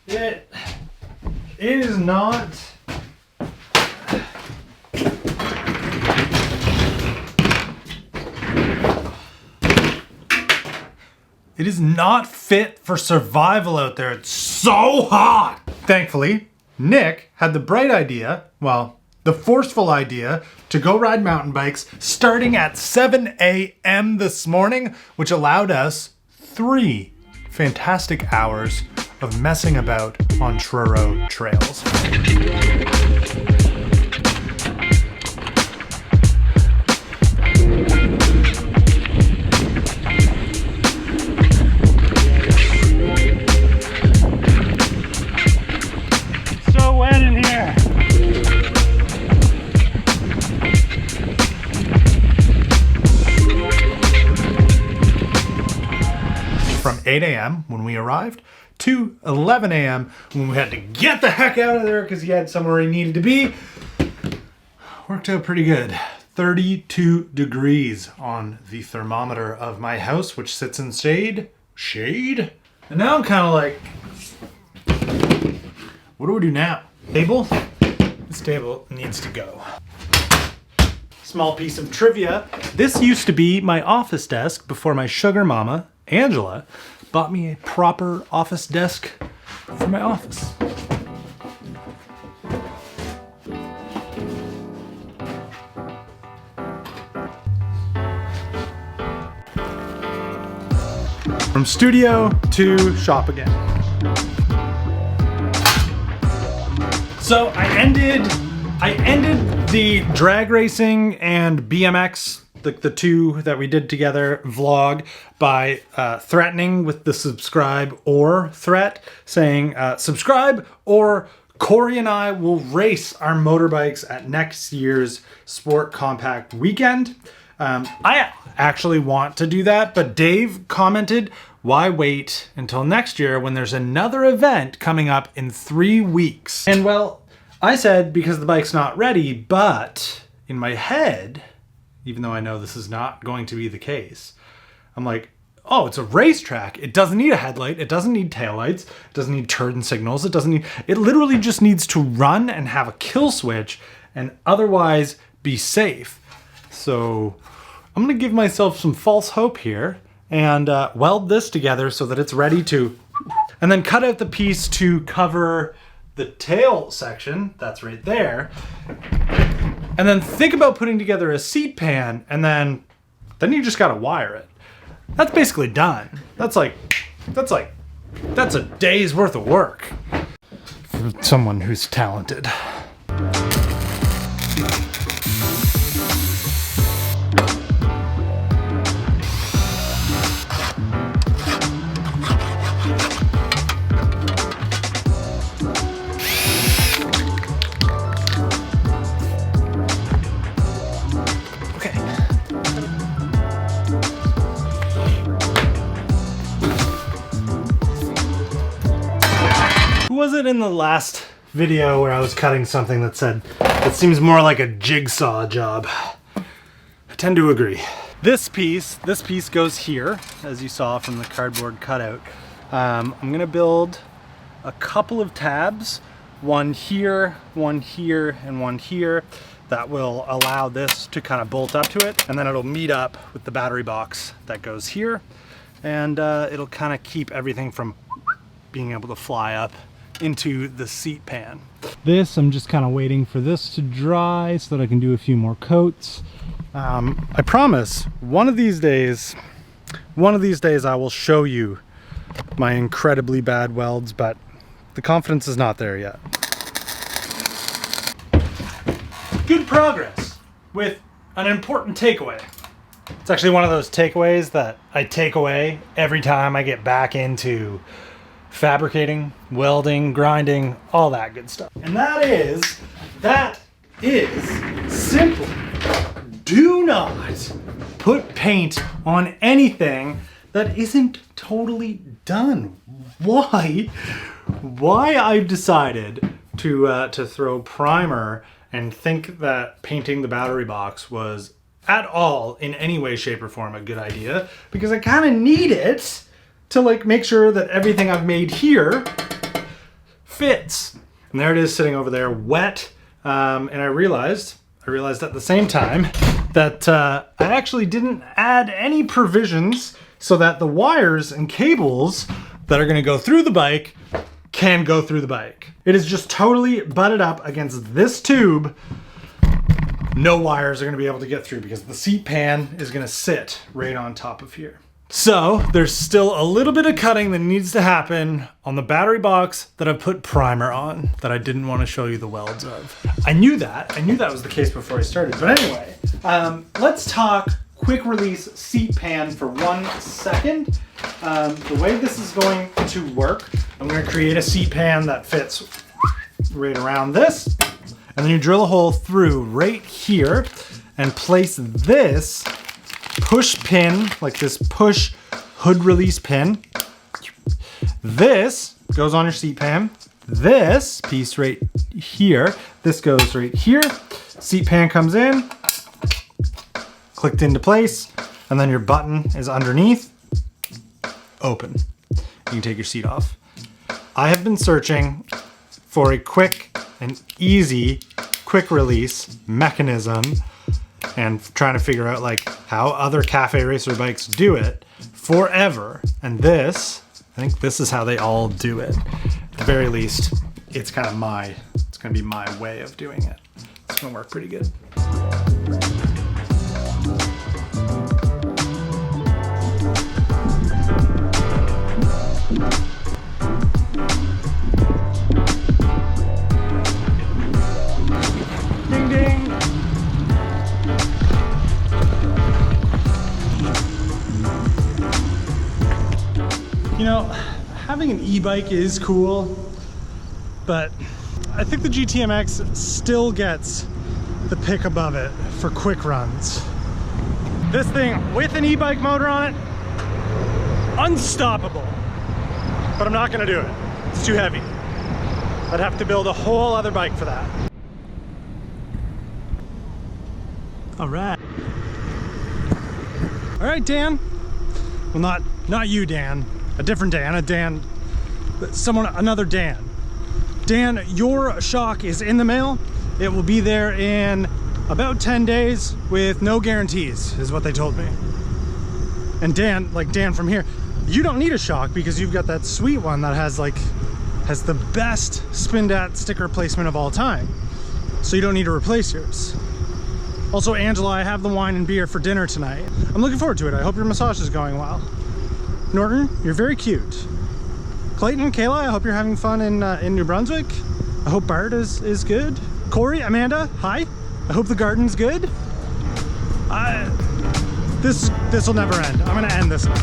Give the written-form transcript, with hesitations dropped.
It is not. It is not fit for survival out there. It's so hot. Thankfully, Nick had the bright idea, well, the forceful idea to go ride mountain bikes starting at 7 a.m. this morning, which allowed us 3 fantastic hours of messing about on Truro trails. So wet in here. From 8 a.m. when we arrived to 11 a.m. when we had to get the heck out of there because he had somewhere he needed to be. Worked out pretty good. 32 degrees on the thermometer of my house, which sits in shade. And now I'm kind of like, what do we do now? Table? This table needs to go. Small piece of trivia. This used to be my office desk before my sugar mama, Angela, bought me a proper office desk for my office. From studio to shop again. So I ended the drag racing and BMX, the two that we did together, vlog by threatening with the subscribe or threat, saying subscribe or Corey and I will race our motorbikes at next year's Sport Compact weekend. I actually want to do that, but Dave commented, why wait until next year when there's another event coming up in 3 weeks? And well, I said because the bike's not ready, but in my head, even though I know this is not going to be the case, I'm like, oh, it's a racetrack. It doesn't need a headlight. It doesn't need taillights. It doesn't need turn signals. It literally just needs to run and have a kill switch and otherwise be safe. So I'm going to give myself some false hope here and weld this together so that it's ready to, and then cut out the piece to cover the tail section. That's right there. And then think about putting together a seat pan, and then you just gotta wire it. That's basically done. That's a day's worth of work for someone who's talented. Was it in the last video where I was cutting something that said, it seems more like a jigsaw job? I tend to agree. This piece goes here, as you saw from the cardboard cutout. I'm gonna build a couple of tabs, one here, and one here, that will allow this to kind of bolt up to it, and then it'll meet up with the battery box that goes here, and it'll kind of keep everything from being able to fly up into the seat pan. This, I'm just kind of waiting for this to dry so that I can do a few more coats. I promise one of these days I will show you my incredibly bad welds, but the confidence is not there yet. Good progress with an important takeaway. It's actually one of those takeaways that I take away every time I get back into fabricating, welding, grinding, all that good stuff. And that is simply do not put paint on anything that isn't totally done. Why I've decided to throw primer and think that painting the battery box was at all in any way, shape, or form a good idea, because I kind of need it to like make sure that everything I've made here fits. And there it is sitting over there wet. And I realized at the same time that I actually didn't add any provisions so that the wires and cables that are gonna go through the bike can go through the bike. It is just totally butted up against this tube. No wires are gonna be able to get through because the seat pan is gonna sit right on top of here. So there's still a little bit of cutting that needs to happen on the battery box that I've put primer on that I didn't want to show you the welds of. I knew that was the case before I started. But anyway, let's talk quick release seat pan for 1 second. The way this is going to work, I'm going to create a seat pan that fits right around this. And then you drill a hole through right here and place this push pin, like this push hood release pin. This goes on your seat pan. This piece right here, this goes right here. Seat pan comes in, clicked into place, and then your button is underneath. Open. You can take your seat off. I have been searching for a quick and easy quick release mechanism and trying to figure out like how other cafe racer bikes do it forever. And this, I think this is how they all do it. At the very least, it's kind of it's gonna be my way of doing it. It's gonna work pretty good. Ding ding. You know, having an e-bike is cool, but I think the GTMX still gets the pick above it for quick runs. This thing with an e-bike motor on it, unstoppable. But I'm not gonna do it. It's too heavy. I'd have to build a whole other bike for that. All right. All right, Dan. Well, not you, Dan. A different Dan, another Dan. Dan, your shock is in the mail. It will be there in about 10 days with no guarantees, is what they told me. And Dan, like Dan from here, you don't need a shock because you've got that sweet one that has the best Spindatt sticker placement of all time. So you don't need to replace yours. Also, Angela, I have the wine and beer for dinner tonight. I'm looking forward to it. I hope your massage is going well. Norton, you're very cute. Clayton, Kayla, I hope you're having fun in New Brunswick. I hope Bart is good. Corey, Amanda, hi. I hope the garden's good. This will never end. I'm gonna end this now.